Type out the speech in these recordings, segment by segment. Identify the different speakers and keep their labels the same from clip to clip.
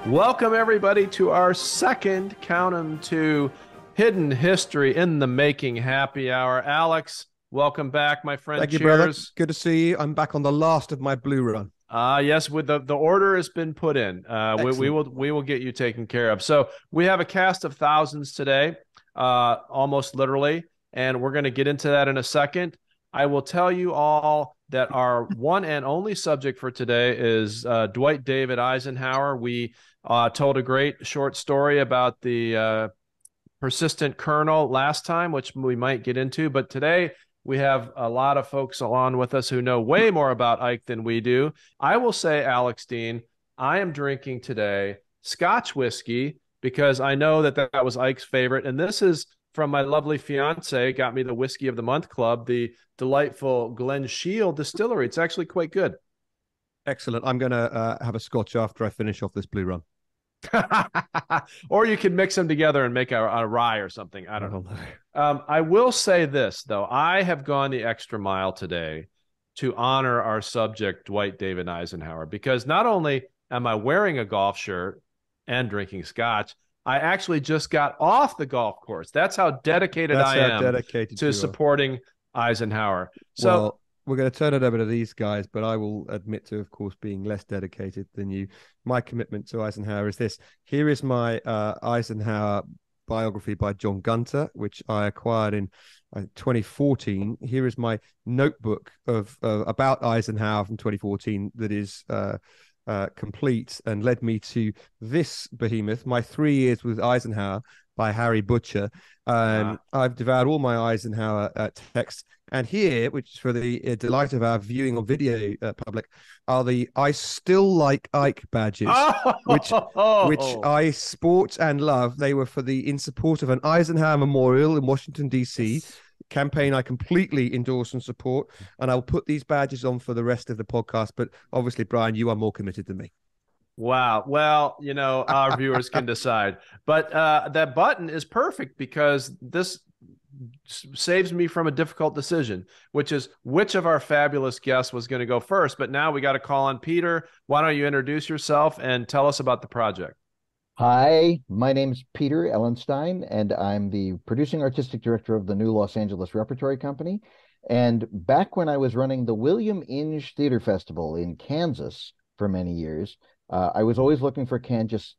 Speaker 1: Welcome, everybody, to our second, count 'em to Hidden History in the Making happy hour. Alex, welcome back, my friend.
Speaker 2: Thank you,
Speaker 1: Cheers.
Speaker 2: brother. Good to see you. I'm back on the last of my blue run.
Speaker 1: Yes, with the order has been put in. We will get you taken care of. So we have a cast of thousands today, almost literally, and we're going to get into that in a second. I will tell you all that our one and only subject for today is Dwight David Eisenhower. We told a great short story about the persistent colonel last time, which we might get into, but today we have a lot of folks on with us who know way more about Ike than we do. I will say, Alex Dean, I am drinking today scotch whiskey because I know that was Ike's favorite, and this is from my lovely fiance, got me the Whiskey of the Month Club, the delightful Glen Shield Distillery. It's actually quite good.
Speaker 2: Excellent. I'm going to have a scotch after I finish off this blue run.
Speaker 1: Or you can mix them together and make a rye or something. I don't know. I will say this, though. I have gone the extra mile today to honor our subject, Dwight David Eisenhower, because not only am I wearing a golf shirt and drinking scotch, I actually just got off the golf course. That's how dedicated I am to supporting Eisenhower. So
Speaker 2: well, we're going to turn it over to these guys, but I will admit to, of course, being less dedicated than you. My commitment to Eisenhower is this. Here is my Eisenhower biography by John Gunter, which I acquired in 2014. Here is my notebook of about Eisenhower from 2014 that is complete and led me to this behemoth, My 3 Years with Eisenhower by Harry Butcher. I've devoured all my Eisenhower texts. And here, which is for the delight of our viewing or video public, are the I Still Like Ike badges, which I sport and love. They were in support of an Eisenhower Memorial in Washington, D.C., campaign I completely endorse and support, and I'll put these badges on for the rest of the podcast. But obviously, Bryan, you are more committed than me.
Speaker 1: Wow. Well, our viewers can decide. But that button is perfect because this saves me from a difficult decision, which is which of our fabulous guests was going to go first. But now we got to call on Peter. Why don't you introduce yourself and tell us about the project?
Speaker 3: Hi, my name's Peter Ellenstein, and I'm the producing artistic director of the new Los Angeles Repertory Company. And back when I was running the William Inge Theater Festival in Kansas for many years, I was always looking for Kansas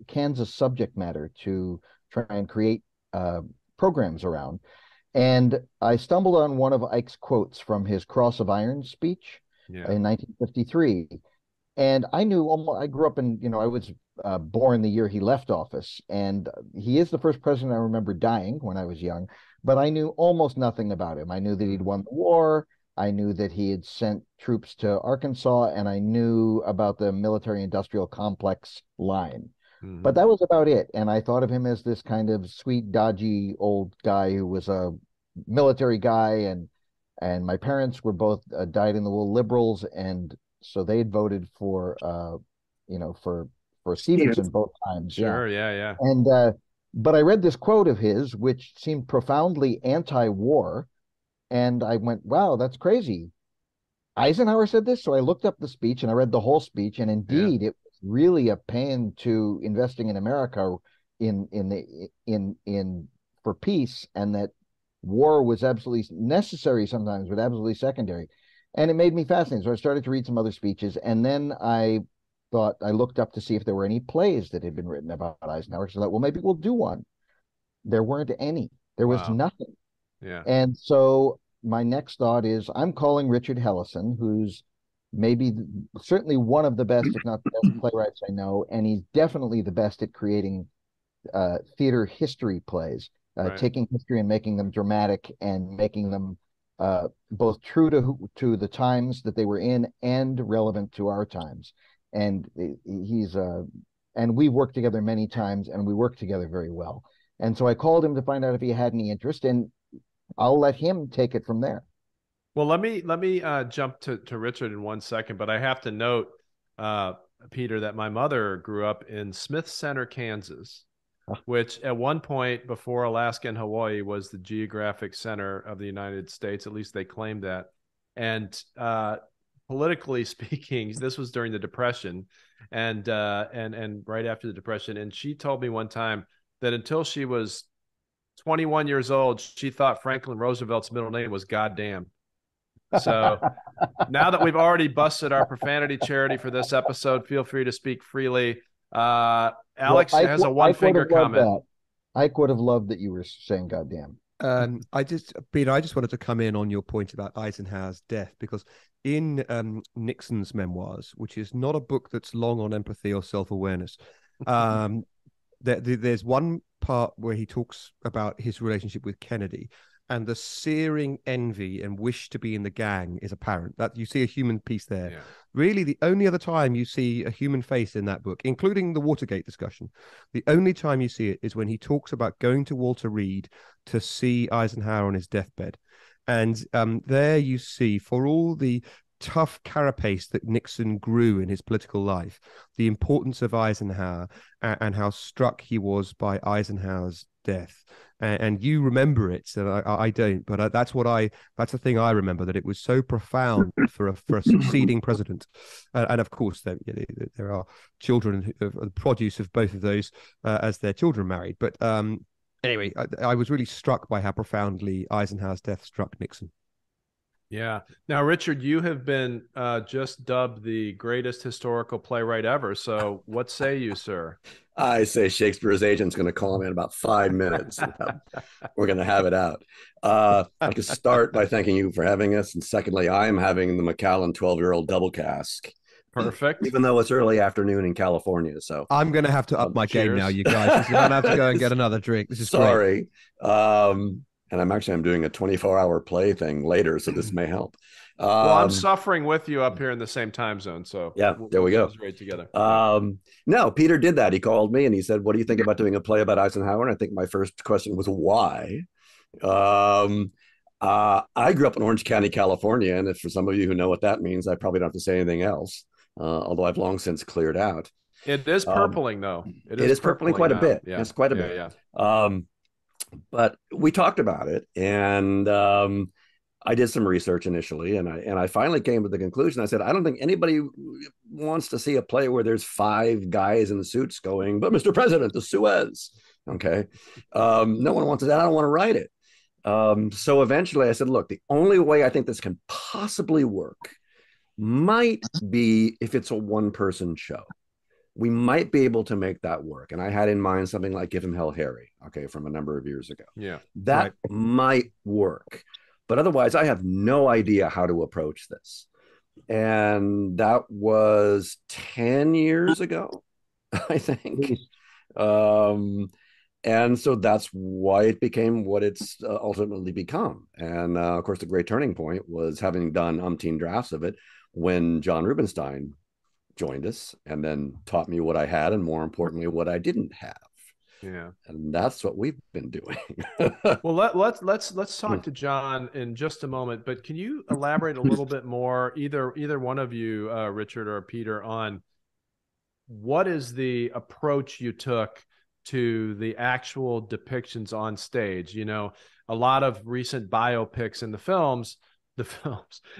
Speaker 3: subject matter to try and create programs around. And I stumbled on one of Ike's quotes from his Cross of Iron speech in 1953. And I grew up in, I was born the year he left office. And he is the first president I remember dying when I was young, but I knew almost nothing about him. I knew that he'd won the war. I knew that he had sent troops to Arkansas, and I knew about the military-industrial complex line. Mm-hmm. But that was about it. And I thought of him as this kind of sweet, dodgy old guy who was a military guy. And my parents were both dyed-in-the-wool liberals. And so they had voted for Stevenson both times.
Speaker 1: Sure, yeah.
Speaker 3: And but I read this quote of his, which seemed profoundly anti-war. And I went, wow, that's crazy. Eisenhower said this. So I looked up the speech and I read the whole speech. And indeed, it was really a pain to investing in America for peace, and that war was absolutely necessary sometimes, but absolutely secondary. And it made me fascinated. So I started to read some other speeches. And then I looked up to see if there were any plays that had been written about Eisenhower. So I thought, well, maybe we'll do one. There weren't any. There was nothing.
Speaker 1: Yeah.
Speaker 3: And so my next thought is I'm calling Richard Hellesen, who's certainly one of the best, if not the best playwrights I know. And he's definitely the best at creating theater history plays, taking history and making them dramatic and making them both true to the times that they were in and relevant to our times. And and we've worked together many times, and we work together very well. And so I called him to find out if he had any interest, and I'll let him take it from there.
Speaker 1: Well, let me jump to Richard in 1 second, but I have to note, Peter, that my mother grew up in Smith Center, Kansas, which at one point before Alaska and Hawaii was the geographic center of the United States. At least they claimed that. And politically speaking, this was during the Depression, and right after the Depression. And she told me one time that until she was 21 years old, she thought Franklin Roosevelt's middle name was goddamn. So now that we've already busted our profanity charity for this episode, feel free to speak freely. Alex has a one-finger comment.
Speaker 3: Ike would have loved that you were saying goddamn.
Speaker 2: Peter, I just wanted to come in on your point about Eisenhower's death, because in Nixon's memoirs, which is not a book that's long on empathy or self-awareness, there's one part where he talks about his relationship with Kennedy, and the searing envy and wish to be in the gang is apparent. That you see a human piece there. Yeah. Really, the only other time you see a human face in that book, including the Watergate discussion, the only time you see it is when he talks about going to Walter Reed to see Eisenhower on his deathbed. And there you see, for all the tough carapace that Nixon grew in his political life, the importance of Eisenhower and how struck he was by Eisenhower's death. And you remember it, so I don't. But that's the thing I remember, that it was so profound for a succeeding president. And of course, there are children of the produce of both of those as their children married. But anyway, I was really struck by how profoundly Eisenhower's death struck Nixon.
Speaker 1: Yeah. Now, Richard, you have been just dubbed the greatest historical playwright ever. So what say you, sir?
Speaker 4: I say Shakespeare's agent's going to call him in about 5 minutes. We're going to have it out. I can start by thanking you for having us. And secondly, I'm having the Macallan 12-year-old double cask.
Speaker 1: Perfect.
Speaker 4: Even though it's early afternoon in California. So
Speaker 2: I'm going to have to up my game now, you guys. I'm going to have to go and get another drink. This is
Speaker 4: sorry. And I'm doing a 24-hour play thing later, so this may help.
Speaker 1: Well, I'm suffering with you up here in the same time zone, so
Speaker 4: yeah, there we go.
Speaker 1: Right together.
Speaker 4: No, Peter did that. He called me and he said, "What do you think about doing a play about Eisenhower?" And I think my first question was, "Why?" I grew up in Orange County, California, and if for some of you who know what that means, I probably don't have to say anything else. Although I've long since cleared out.
Speaker 1: It is purpling, though.
Speaker 4: It is purpling quite a bit.
Speaker 1: Yeah.
Speaker 4: It's quite a bit. Yeah. But we talked about it, and I did some research initially, and I finally came to the conclusion. I said, I don't think anybody wants to see a play where there's 5 guys in suits going, "But Mr. President, the Suez." Okay. No one wants that. I don't want to write it. So eventually I said, look, the only way I think this can possibly work might be if it's a one-person show. We might be able to make that work. And I had in mind something like Give Him Hell, Harry, okay, from a number of years ago.
Speaker 1: Yeah.
Speaker 4: That might work. But otherwise, I have no idea how to approach this. And that was 10 years ago, I think. And so that's why it became what it's ultimately become. And of course, the great turning point was having done umpteen drafts of it when John Rubinstein joined us and then taught me what I had, and more importantly, what I didn't have.
Speaker 1: Yeah.
Speaker 4: And that's what we've been doing.
Speaker 1: Well, let's talk to John in just a moment, but can you elaborate a little bit more, either one of you, Richard or Peter, on what is the approach you took to the actual depictions on stage? You know, a lot of recent biopics in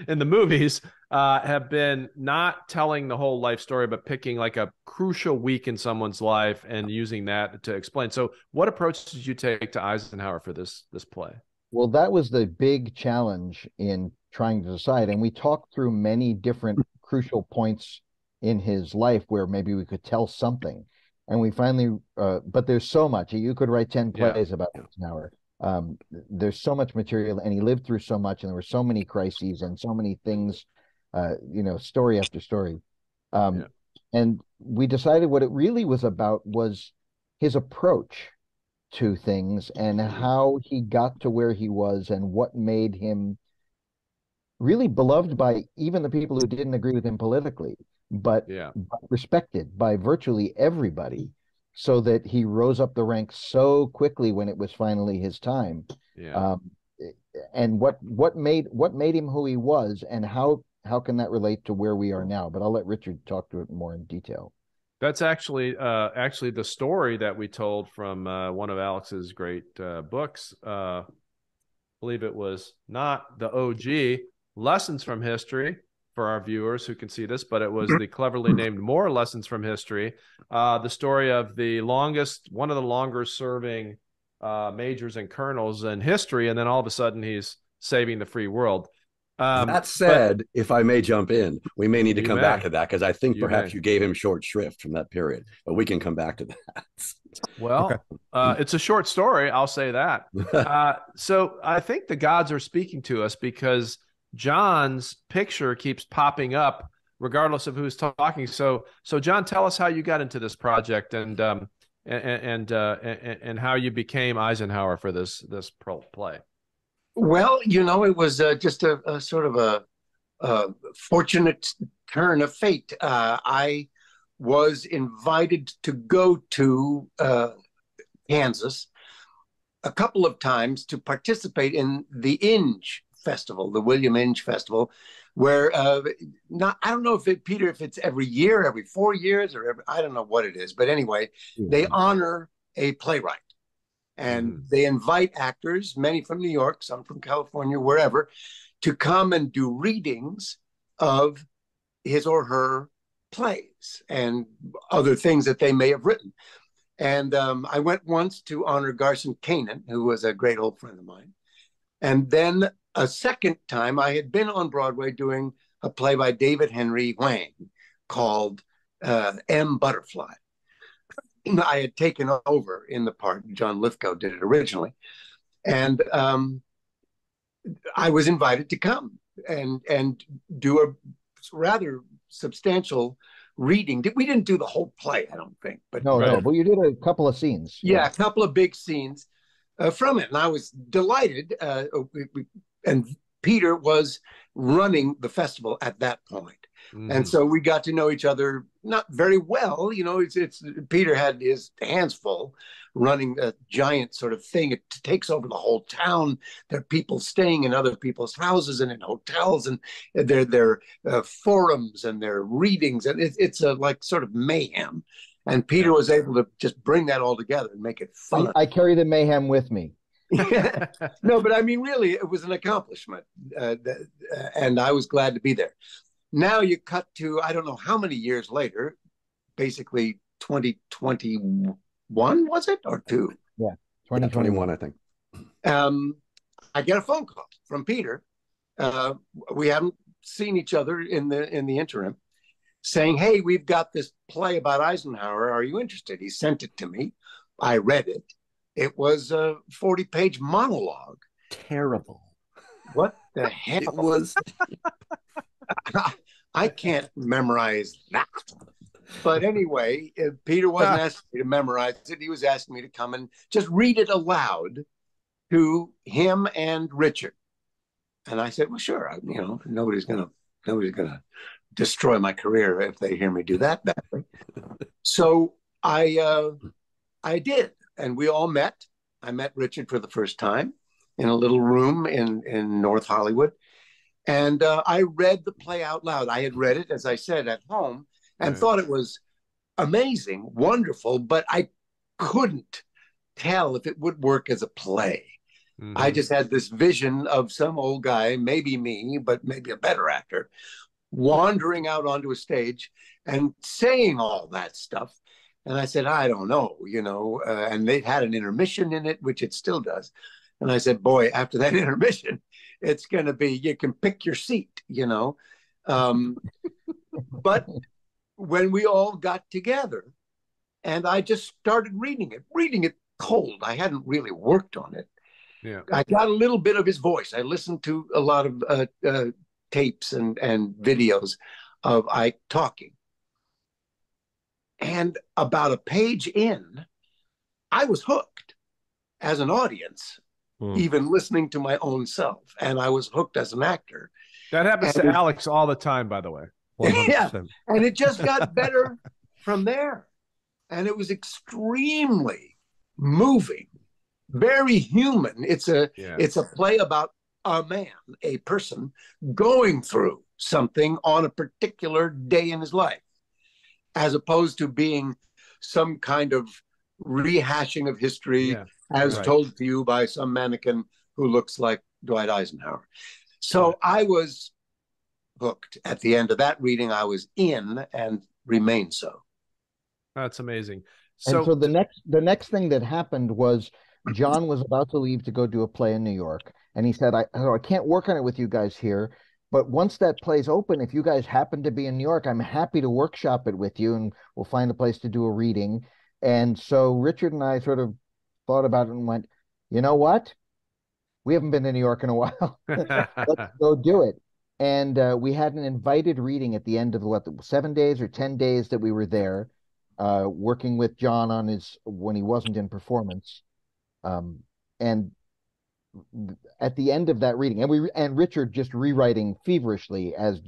Speaker 1: in the movies have been not telling the whole life story, but picking like a crucial week in someone's life and using that to explain. So what approach did you take to Eisenhower for this play?
Speaker 3: Well, that was the big challenge in trying to decide. And we talked through many different crucial points in his life where maybe we could tell something. And we finally, but there's so much. You could write 10 plays about Eisenhower. There's so much material, and he lived through so much, and there were so many crises and so many things, story after story. And we decided what it really was about was his approach to things and how he got to where he was and what made him really beloved by even the people who didn't agree with him politically, but respected by virtually everybody, so that he rose up the ranks so quickly when it was finally his time. And what made him who he was, and how can that relate to where we are now? But I'll let Richard talk to it more in detail.
Speaker 1: That's actually the story that we told from one of Alex's great books. I believe it was not the OG Lessons from History, for our viewers who can see this, but it was the cleverly named More Lessons from History, the story of one of the longer serving majors and colonels in history, and then all of a sudden he's saving the free world.
Speaker 4: That said, if I may jump in, we may need to come back to that, because I think perhaps you gave him short shrift from that period, but we can come back to that.
Speaker 1: Well, it's a short story, I'll say that. So I think the gods are speaking to us, because John's picture keeps popping up regardless of who's talking. So John, tell us how you got into this project and how you became Eisenhower for this play.
Speaker 5: Well, it was just a sort of a fortunate turn of fate. I was invited to go to Kansas a couple of times to participate in the Inge Festival, the William Inge Festival, where I don't know Peter, if it's every year, every 4 years, or I don't know what it is, but anyway, they honor a playwright. And they invite actors, many from New York, some from California, wherever, to come and do readings of his or her plays and other things that they may have written. And I went once to honor Garson Kanin, who was a great old friend of mine. And then a second time, I had been on Broadway doing a play by David Henry Hwang called M. Butterfly. I had taken over in the part. John Lithgow did it originally. And I was invited to come and do a rather substantial reading. We didn't do the whole play, I don't think. But
Speaker 3: no, but you did a couple of scenes.
Speaker 5: Yeah, a couple of big scenes from it. And I was delighted. And Peter was running the festival at that point. And so we got to know each other not very well. It's Peter had his hands full running a giant sort of thing. It takes over the whole town. There are people staying in other people's houses and in hotels, and there are forums and there are readings, and it's a like sort of mayhem. And Peter was able to just bring that all together and make it fun.
Speaker 3: I carry the mayhem with me.
Speaker 5: No, but I mean, really, it was an accomplishment, and I was glad to be there. Now you cut to, I don't know how many years later, basically 2021, was it, or two?
Speaker 3: Yeah,
Speaker 4: 2021, I think.
Speaker 5: I get a phone call from Peter. We haven't seen each other in the interim, saying, "Hey, we've got this play about Eisenhower. Are you interested?" He sent it to me. I read it. It was a 40-page monologue.
Speaker 4: Terrible.
Speaker 5: What the hell?
Speaker 4: It was.
Speaker 5: I can't memorize that. But anyway, Peter wasn't asking me to memorize it. He was asking me to come and just read it aloud to him and Richard. And I said, well, sure. Nobody's gonna destroy my career if they hear me do that badly. So I did, and we all met. I met Richard for the first time in a little room in North Hollywood. And I read the play out loud. I had read it, as I said, at home and thought it was amazing, wonderful, but I couldn't tell if it would work as a play. I just had this vision of some old guy, maybe me, but maybe a better actor, wandering out onto a stage and saying all that stuff. And I said, I don't know, and they had an intermission in it, which it still does. And I said, boy, after that intermission, it's going to be, you can pick your seat, But when we all got together and I just started reading it cold, I hadn't really worked on it.
Speaker 1: Yeah,
Speaker 5: I got a little bit of his voice. I listened to a lot of tapes and videos of Ike talking. And about a page in, I was hooked as an audience. Even listening to my own self, and I was hooked as an actor.
Speaker 1: That happens to Alex all the time, by the way.
Speaker 2: 100%.
Speaker 5: Yeah, and it just got better from there, and it was extremely moving, very human. It's a play about a man, a person going through something on a particular day in his life, as opposed to being some kind of rehashing of history as told to you by some mannequin who looks like Dwight Eisenhower. So I was hooked. At the end of that reading, I was in and remained so.
Speaker 1: That's amazing.
Speaker 3: And so the next thing that happened was John was about to leave to go do a play in New York, and he said, I can't work on it with you guys here, but once that play's open, if you guys happen to be in New York, I'm happy to workshop it with you, and we'll find a place to do a reading." And so Richard and I sort of thought about it and went, "You know what? We haven't been to New York in a while. Let's go do it." And we had an invited reading at the end of 7 days or 10 days that we were there, working with John on when he wasn't in performance. And at the end of that reading, and Richard just rewriting feverishly as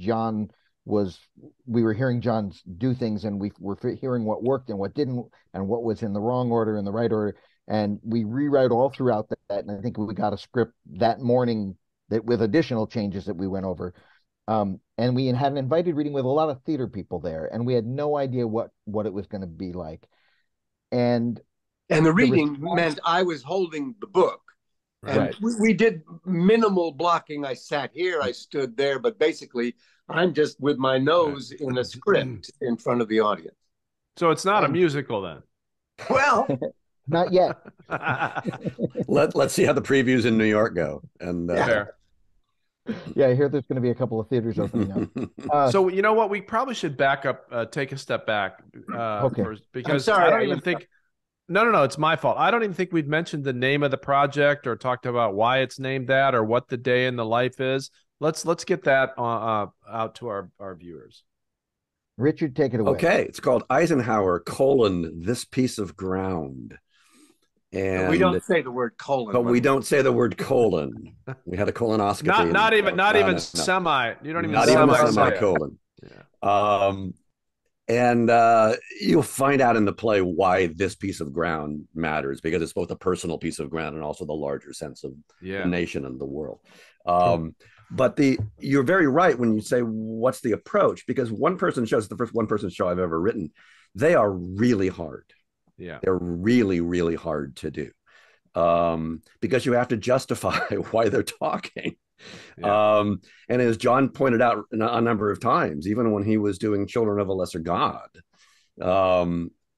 Speaker 3: we were hearing John do things, and we were hearing what worked and what didn't, and what was in the wrong order and the right order. And we rewrite all throughout that. And I think we got a script that morning with additional changes that we went over. And we had an invited reading with a lot of theater people there, and we had no idea what it was going to be like. And
Speaker 5: the reading meant I was holding the book. And
Speaker 1: right.
Speaker 5: we did minimal blocking. I sat here, I stood there, but basically I'm just with my nose in a script in front of the audience.
Speaker 1: So it's not a musical then?
Speaker 5: Well,
Speaker 3: not yet.
Speaker 4: Let's see how the previews in New York go. And
Speaker 1: Fair.
Speaker 3: Yeah, I hear there's going to be a couple of theaters opening up.
Speaker 1: So you know what? We probably should back up, take a step back,
Speaker 3: okay.
Speaker 1: Because
Speaker 5: I'm sorry,
Speaker 1: I don't even think. No, it's my fault. I don't even think we've mentioned the name of the project or talked about why it's named that or what the day in the life is. Let's get that out to our viewers.
Speaker 3: Richard, take it away.
Speaker 4: Okay, it's called Eisenhower: This Piece of Ground. And
Speaker 5: we don't say the word colon,
Speaker 4: but we don't say the word colon. We had a colonoscopy.
Speaker 1: Not even semi. You don't even
Speaker 4: not even semicolon.
Speaker 1: Yeah.
Speaker 4: And you'll find out in the play why this piece of ground matters, because it's both a personal piece of ground and also the larger sense of the nation and the world. But you're very right when you say, what's the approach? Because one person show is the first one-person show I've ever written. They are really hard.
Speaker 1: Yeah,
Speaker 4: they're really, really hard to do, because you have to justify why they're talking. Yeah. And as John pointed out a number of times, even when he was doing Children of a Lesser God,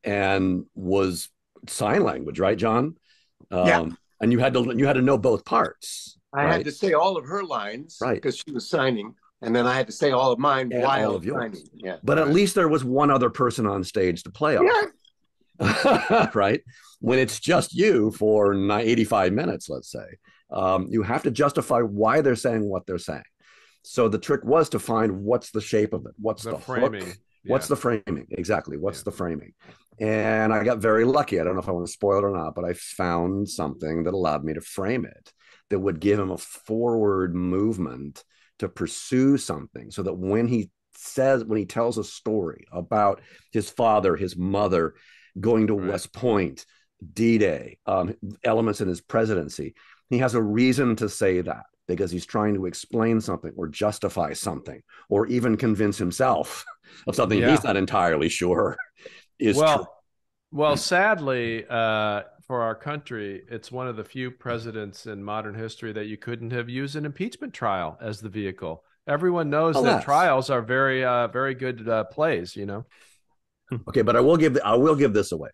Speaker 4: and was sign language, right, John?
Speaker 5: Yeah.
Speaker 4: And you had to know both parts.
Speaker 5: I had to say all of her lines, right, because she was signing, and then I had to say all of mine while all of yours. Signing. Yeah.
Speaker 4: But at least there was one other person on stage to play off. Yeah. Right? When it's just you for 85 minutes, let's say, you have to justify why they're saying what they're saying. So the trick was to find what's the shape of it, what's the framing, hook? What's the framing, exactly, what's the framing. And I got very lucky. I don't know if I want to spoil it or not, but I found something that allowed me to frame it, that would give him a forward movement to pursue something, so that when he tells a story about his father, his mother, going to West Point, D-Day, elements in his presidency, he has a reason to say that, because he's trying to explain something or justify something, or even convince himself of something he's not entirely sure is true.
Speaker 1: Well, sadly, for our country, it's one of the few presidents in modern history that you couldn't have used an impeachment trial as the vehicle. Everyone knows that trials are very, very good plays, you know.
Speaker 4: Okay, but I will give this away.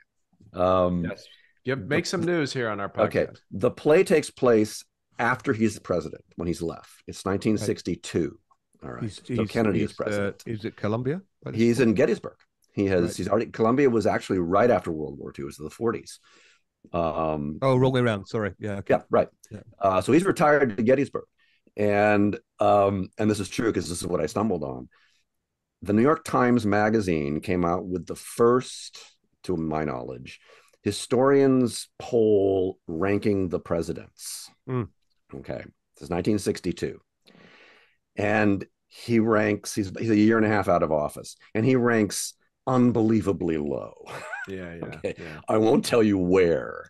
Speaker 1: Yes. Make some news here on our podcast.
Speaker 4: Okay, the play takes place after he's president, when he's left. It's 1962. All right. So Kennedy is president.
Speaker 2: Is it Columbia?
Speaker 4: He's in Gettysburg. He's already, Columbia was actually right after World War II. It was the 40s.
Speaker 2: Wrong way around. Sorry. Yeah. Okay.
Speaker 4: Yeah. Right. Yeah. So he's retired to Gettysburg, and this is true because this is what I stumbled on. The New York Times Magazine came out with the first, to my knowledge, historians poll ranking the presidents. Okay, this is 1962, and he ranks. He's a year and a half out of office, and he ranks unbelievably low.
Speaker 1: Yeah.
Speaker 4: Okay. Yeah. I won't tell you where.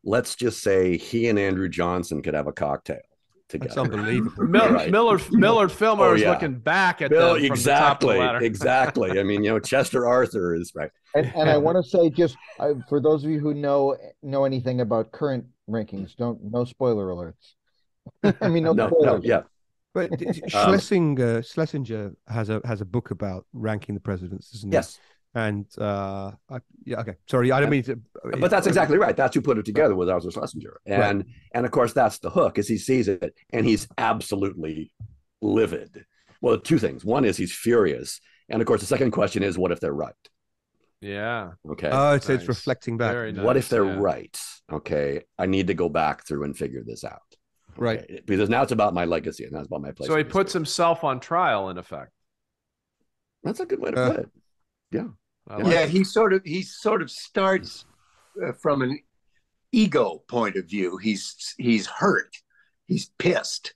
Speaker 4: Let's just say he and Andrew Johnson could have a cocktail together.
Speaker 2: That's unbelievable.
Speaker 1: Millard Fillmore is looking back at them from the top of the ladder.
Speaker 4: Exactly. I mean, Chester Arthur is right.
Speaker 3: And I want to say, just for those of you who know anything about current rankings, no spoiler alerts. I mean, no spoilers.
Speaker 4: Yeah.
Speaker 2: But Schlesinger has a book about ranking the presidents, isn't he?
Speaker 4: Yes.
Speaker 2: And okay, sorry, I don't mean to.
Speaker 4: But that's exactly right. That's who put it together with Arthur Schlesinger, and of course that's the hook, is he sees it and he's absolutely livid. Well, two things. One is he's furious, and of course the second question is, what if they're right?
Speaker 1: Yeah.
Speaker 4: Okay.
Speaker 2: Oh, so it's reflecting back.
Speaker 1: Very nice.
Speaker 4: What if they're right? Okay, I need to go back through and figure this out. Okay?
Speaker 2: Right.
Speaker 4: Because now it's about my legacy, and that's about my place.
Speaker 1: So he puts himself on trial, in effect.
Speaker 4: That's a good way to put it. Yeah.
Speaker 5: Yeah, he sort of starts from an ego point of view. He's hurt, he's pissed,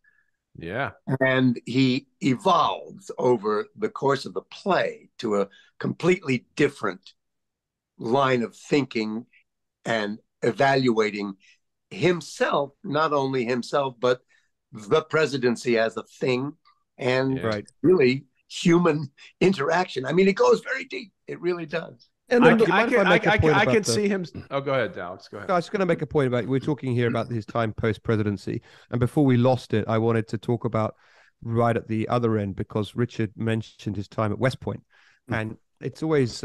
Speaker 1: yeah,
Speaker 5: and he evolves over the course of the play to a completely different line of thinking and evaluating himself, not only himself, but the presidency as a thing, and really human interaction. I mean, it goes very deep. It really does.
Speaker 2: And
Speaker 1: I can see him. Oh, go ahead, Alex. Go ahead.
Speaker 2: I was going to make a point about, we're talking here about his time post-presidency. And before we lost it, I wanted to talk about right at the other end, because Richard mentioned his time at West Point. And it's always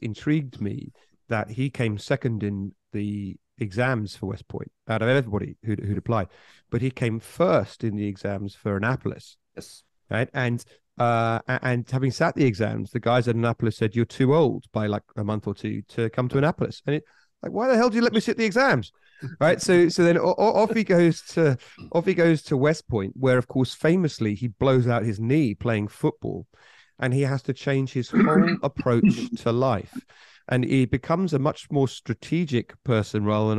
Speaker 2: intrigued me that he came second in the exams for West Point out of everybody who'd applied. But he came first in the exams for Annapolis.
Speaker 4: Yes.
Speaker 2: Right. And having sat the exams, the guys at Annapolis said, you're too old by like a month or two to come to Annapolis. And why the hell do you let me sit the exams? Right. So then off he goes to West Point, where, of course, famously he blows out his knee playing football, and he has to change his whole approach to life. And he becomes a much more strategic person rather than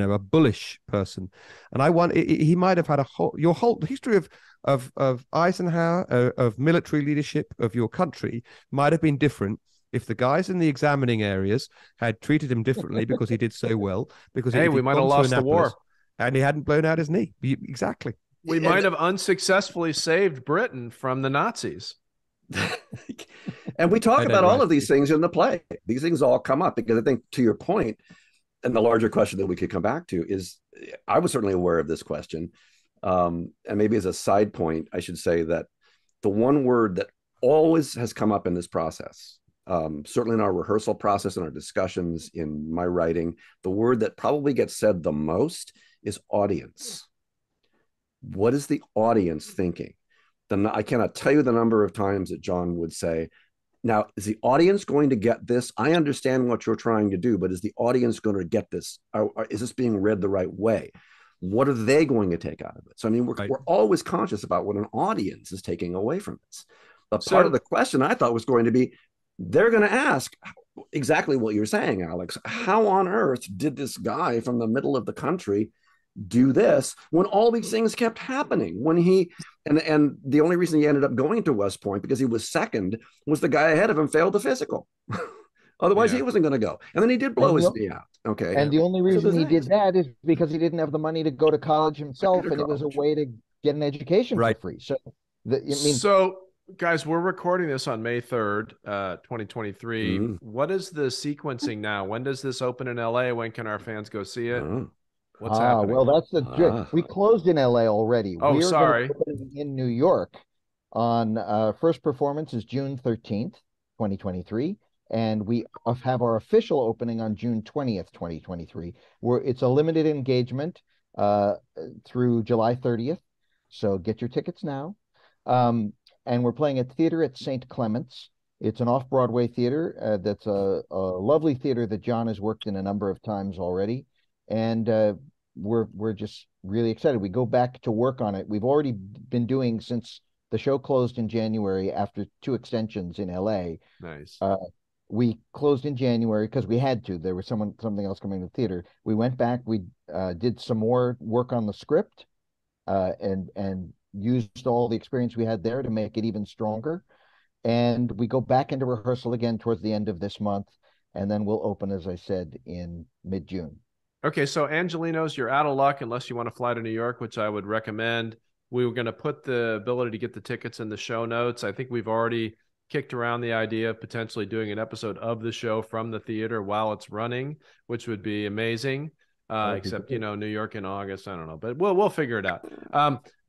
Speaker 2: a bullish person. And he might have had your whole history of Eisenhower, of military leadership of your country might have been different if the guys in the examining areas had treated him differently because he did so well. Because
Speaker 1: we might have lost the war,
Speaker 2: and he hadn't blown out his knee. Exactly.
Speaker 1: We might have unsuccessfully saved Britain from the Nazis.
Speaker 4: And we talk about all of these things in the play. These things all come up because I think, to your point, and the larger question that we could come back to is, I was certainly aware of this question. And maybe as a side point, I should say that the one word that always has come up in this process, certainly in our rehearsal process and our discussions in my writing, the word that probably gets said the most is audience. What is the audience thinking? I cannot tell you the number of times that John would say, now, is the audience going to get this? I understand what you're trying to do, but is the audience going to get this? Is this being read the right way? What are they going to take out of it? So, I mean, we're always conscious about what an audience is taking away from this. But part of the question I thought was going to be, they're going to ask exactly what you're saying, Alex. How on earth did this guy from the middle of the country do this when all these things kept happening? When and the only reason he ended up going to West Point, because he was second, was the guy ahead of him failed the physical. Otherwise, he wasn't going to go. And then he did blow his knee out. Okay.
Speaker 3: And the only reason he did that is because he didn't have the money to go to college himself, and it was a way to get an education for free. So,
Speaker 1: so guys, we're recording this on May 3rd, 2023. What is the sequencing now? When does this open in LA? When can our fans go see it? What's happening?
Speaker 3: Well, that's the trick. We closed in LA already.
Speaker 1: Oh, sorry.
Speaker 3: In New York on first performance is June 13th, 2023. And we have our official opening on June 20th, 2023, where it's a limited engagement through July 30th. So get your tickets now. And we're playing at Theater at St. Clement's. It's an off-Broadway theater that's a lovely theater that John has worked in a number of times already. And we're just really excited. We go back to work on it. We've already been doing, since the show closed in January after 2 extensions in LA.
Speaker 1: Nice.
Speaker 3: We closed in January because we had to. There was something else coming to the theater. We went back. We did some more work on the script and used all the experience we had there to make it even stronger. And we go back into rehearsal again towards the end of this month. And then we'll open, as I said, in mid-June.
Speaker 1: Okay, so Angelinos, you're out of luck unless you want to fly to New York, which I would recommend. We were going to put the ability to get the tickets in the show notes. I think we've already kicked around the idea of potentially doing an episode of the show from the theater while it's running, which would be amazing. Except, New York in August, I don't know, but we'll figure it out.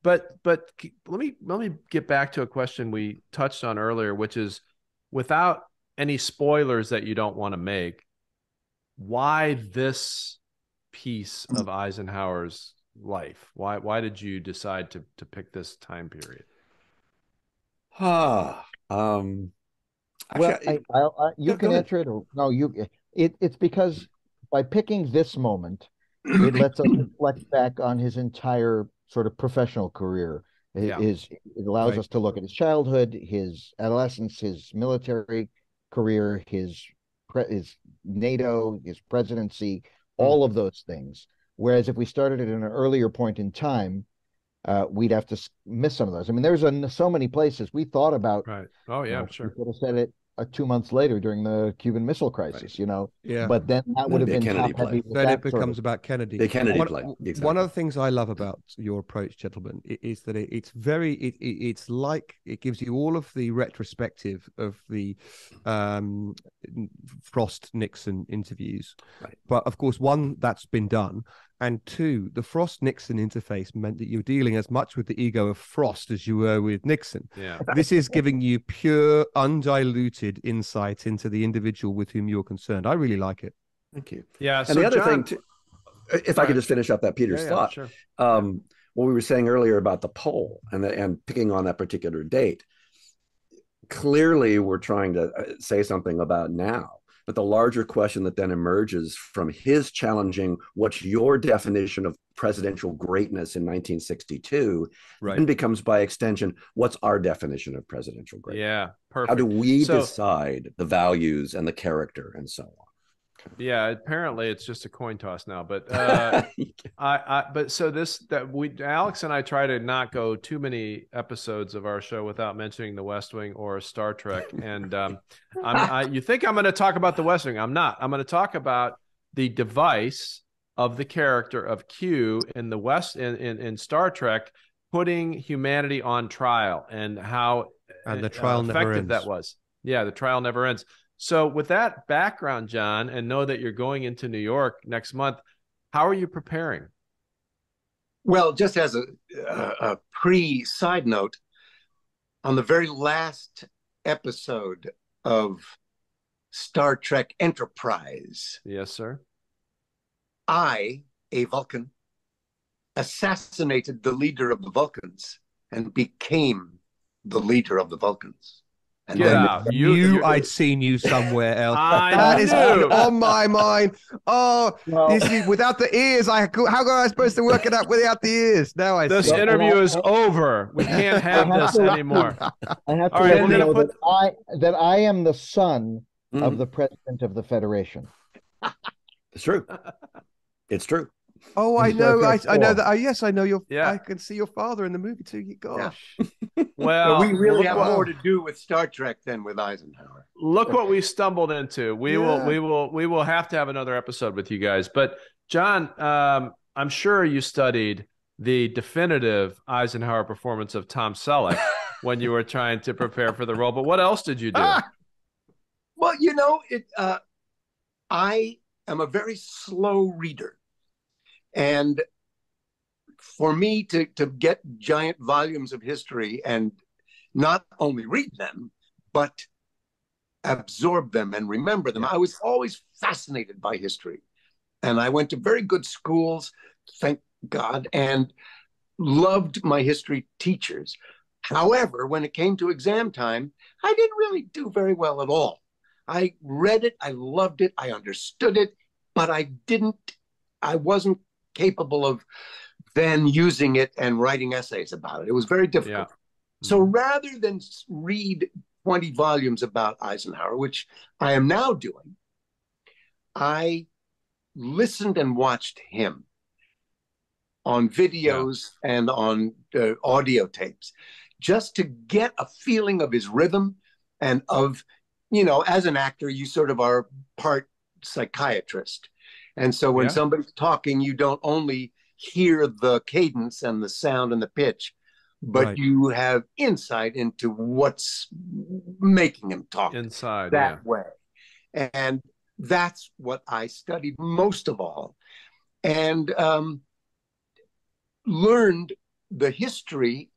Speaker 1: But let me get back to a question we touched on earlier, which is, without any spoilers that you don't want to make, why this piece of Eisenhower's life? Why did you decide to pick this time period?
Speaker 3: Actually, you can answer it, or no, it's because by picking this moment, it lets us reflect back on his entire sort of professional career. It allows us to look at his childhood, his adolescence, his military career, his NATO, his presidency, all of those things. Whereas if we started at an earlier point in time, we'd have to miss some of those. I mean, there's so many places we thought about.
Speaker 1: Right. Oh yeah, sure.
Speaker 3: We could have said it 2 months later during the Cuban Missile Crisis,
Speaker 2: Yeah.
Speaker 3: But then that would have been top heavy.
Speaker 2: Then it becomes about Kennedy.
Speaker 4: The Kennedy play. Exactly.
Speaker 2: One of the things I love about your approach, gentlemen, is that it's like it gives you all of the retrospective of the Frost-Nixon interviews.
Speaker 4: Right.
Speaker 2: But of course, one, that's been done. And two, the Frost-Nixon interface meant that you're dealing as much with the ego of Frost as you were with Nixon.
Speaker 1: Yeah.
Speaker 2: This is giving you pure, undiluted insight into the individual with whom you're concerned. I really like it.
Speaker 4: Thank you.
Speaker 1: Yeah.
Speaker 4: And
Speaker 1: so
Speaker 4: the other
Speaker 1: John,
Speaker 4: thing, too, if I could just finish up that Peter's thought,
Speaker 1: sure.
Speaker 4: what we were saying earlier about the poll and picking on that particular date, clearly we're trying to say something about now. But the larger question that then emerges from his challenging what's your definition of presidential greatness in 1962, then becomes, by extension, what's our definition of presidential greatness?
Speaker 1: Yeah, perfect.
Speaker 4: How do we decide the values and the character and so on?
Speaker 1: Yeah, apparently it's just a coin toss now. But Alex and I try to not go too many episodes of our show without mentioning The West Wing or Star Trek. And you think I'm going to talk about The West Wing? I'm not. I'm going to talk about the device of the character of Q in in Star Trek, putting humanity on trial, and how
Speaker 2: the trial never
Speaker 1: effective
Speaker 2: ends.
Speaker 1: that was. Yeah, the trial never ends. So with that background, John, and know that you're going into New York next month, how are you preparing?
Speaker 5: Well, just as a pre-side note, on the very last episode of Star Trek Enterprise,
Speaker 1: yes, sir,
Speaker 5: I, a Vulcan, assassinated the leader of the Vulcans and became the leader of the Vulcans. And
Speaker 1: Get out.
Speaker 2: I'd seen you somewhere else.
Speaker 1: That
Speaker 2: is on my mind. Oh, without the ears, how am I supposed to work it out without the ears? Now I
Speaker 1: this
Speaker 2: see.
Speaker 1: interview is over. We can't have this anymore.
Speaker 3: I have to let you know that I am the son of the president of the Federation.
Speaker 4: It's true. It's true.
Speaker 2: Oh, I know. I know that. Yes, I know your. Yeah. I can see your father in the movie too. Gosh.
Speaker 5: Yeah.
Speaker 1: Well,
Speaker 5: we really have more to do with Star Trek than with Eisenhower.
Speaker 1: Look what we stumbled into. We will have to have another episode with you guys. But John, I'm sure you studied the definitive Eisenhower performance of Tom Selleck when you were trying to prepare for the role. But what else did you do?
Speaker 5: Well, I am a very slow reader. And for me to get giant volumes of history and not only read them, but absorb them and remember them, I was always fascinated by history. And I went to very good schools, thank God, and loved my history teachers. However, when it came to exam time, I didn't really do very well at all. I read it, I loved it, I understood it, but I wasn't capable of then using it and writing essays about it. It was very difficult. Yeah. So rather than read 20 volumes about Eisenhower, which I am now doing, I listened and watched him on videos and on audio tapes, just to get a feeling of his rhythm and of, as an actor, you sort of are part psychiatrist. And so when somebody's talking, you don't only hear the cadence and the sound and the pitch, but you have insight into what's making him talk
Speaker 1: inside
Speaker 5: that way. And that's what I studied most of all, and learned the history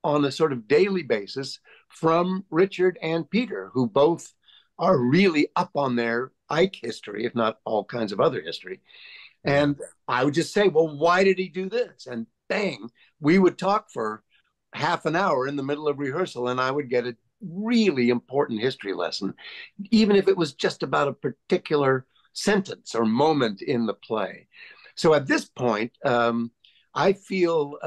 Speaker 5: on a sort of daily basis from Richard and Peter, who both are really up on their Ike history, if not all kinds of other history. And I would just say, well, why did he do this? And bang, we would talk for half an hour in the middle of rehearsal, and I would get a really important history lesson, even if it was just about a particular sentence or moment in the play. So at this point, I feel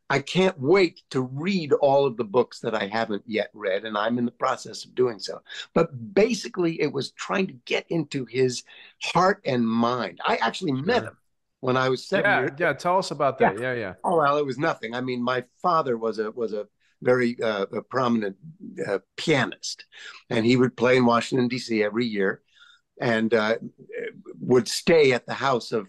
Speaker 5: I can't wait to read all of the books that I haven't yet read, and I'm in the process of doing so. But basically, it was trying to get into his heart and mind. I actually met him when I was 7 years.
Speaker 1: Yeah, tell us about that. Yeah.
Speaker 5: Oh, well, it was nothing. I mean, my father was a very a prominent pianist, and he would play in Washington, D.C. every year, and would stay at the house of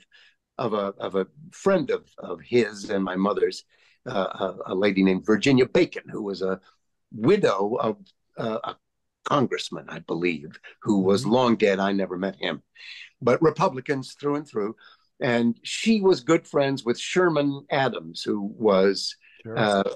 Speaker 5: a friend of his and my mother's, a lady named Virginia Bacon, who was a widow of a congressman, I believe, who was long dead. I never met him, but Republicans through and through. And she was good friends with Sherman Adams, who was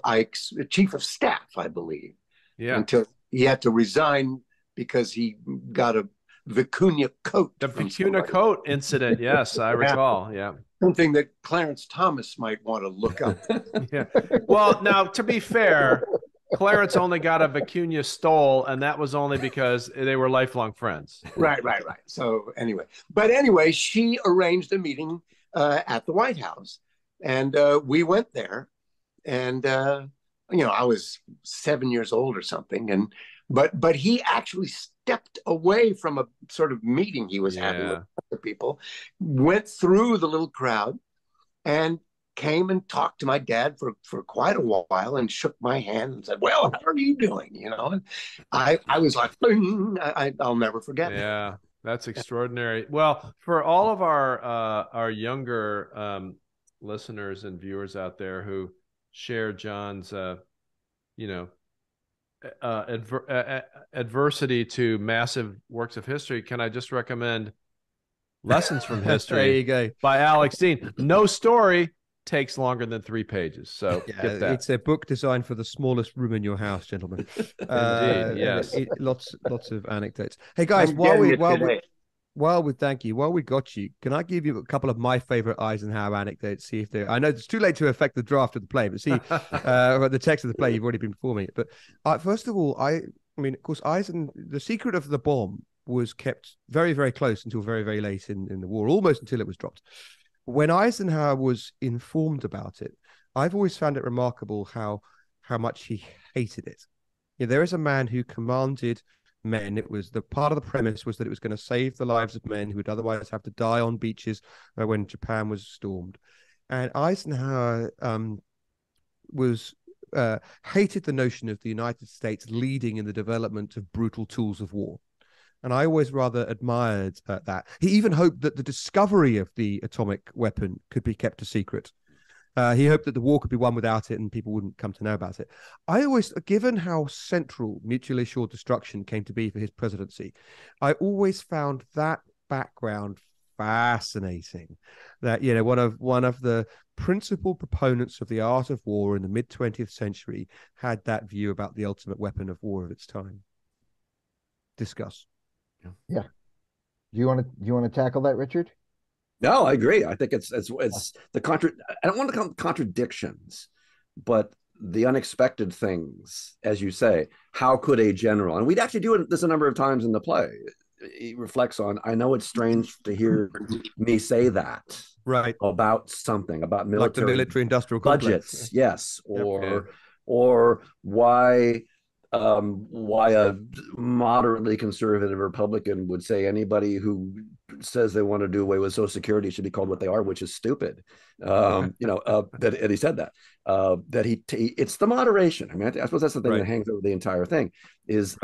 Speaker 5: Ike's chief of staff, I believe.
Speaker 1: Yeah.
Speaker 5: Until he had to resign because he got a vicuña coat.
Speaker 1: The vicuña coat incident. Yes, I recall. Yeah.
Speaker 5: Something that Clarence Thomas might want to look up.
Speaker 1: Yeah. Well, now, to be fair, Clarence only got a vicuña stole, and that was only because they were lifelong friends.
Speaker 5: Right. So anyway, she arranged a meeting at the White House, and we went there, and I was 7 years old or something, but he actually stepped away from a sort of meeting he was having with other people, went through the little crowd, and came and talked to my dad for quite a while, and shook my hand and said, "Well, how are you doing?" And I was like, I'll never forget.
Speaker 1: Yeah, that's extraordinary. Well, for all of our younger listeners and viewers out there who share John's adversity to massive works of history, can I just recommend Lessons from History
Speaker 2: there you go.
Speaker 1: by Alex Dean? No story takes longer than 3 pages. So get that.
Speaker 2: It's a book designed for the smallest room in your house, gentlemen.
Speaker 1: Indeed, yes.
Speaker 2: Lots of anecdotes. Hey guys, while we got you, can I give you a couple of my favorite Eisenhower anecdotes? See if I know it's too late to affect the draft of the play, but see the text of the play, you've already been performing it. But first of all, I mean, of course, the secret of the bomb was kept very, very close until very, very late in the war, almost until it was dropped. When Eisenhower was informed about it, I've always found it remarkable how much he hated it. There is a man who commanded men. It was part of the premise was that it was going to save the lives of men who would otherwise have to die on beaches when Japan was stormed. And Eisenhower hated the notion of the United States leading in the development of brutal tools of war. And I always rather admired that. He even hoped that the discovery of the atomic weapon could be kept a secret. He hoped that the war could be won without it and people wouldn't come to know about it. I always, given how central mutually assured destruction came to be for his presidency, I always found that background fascinating. That, one of the principal proponents of the art of war in the mid-20th century had that view about the ultimate weapon of war of its time. Discuss.
Speaker 3: Yeah. Do you want to tackle that, Richard?
Speaker 4: No, I agree. I think it's the I don't want to call them contradictions, but the unexpected things, as you say. How could a general? And we'd actually do this a number of times in the play. He reflects on. I know it's strange to hear me say that,
Speaker 2: right,
Speaker 4: about something about military,
Speaker 2: like the military-industrial
Speaker 4: budgets,
Speaker 2: complex.
Speaker 4: yes, or why a moderately conservative Republican would say anybody who says they want to do away with Social Security should be called what they are, which is stupid. And he said that it's the moderation. I mean, I suppose that's the thing that hangs over the entire thing is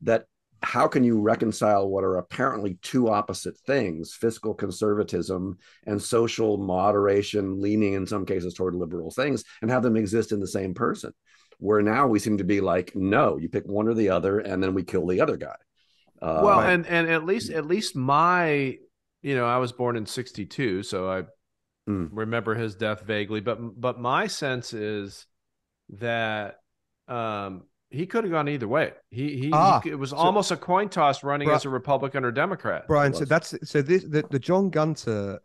Speaker 4: that how can you reconcile what are apparently two opposite things, fiscal conservatism and social moderation, leaning in some cases toward liberal things, and have them exist in the same person? Where now we seem to be like, no, you pick one or the other, and then we kill the other guy.
Speaker 1: And at least my, I was born in 1962, so remember his death vaguely, but my sense is that he could have gone either way. It was almost a coin toss running as a Republican or Democrat.
Speaker 2: Bryan, the John Gunter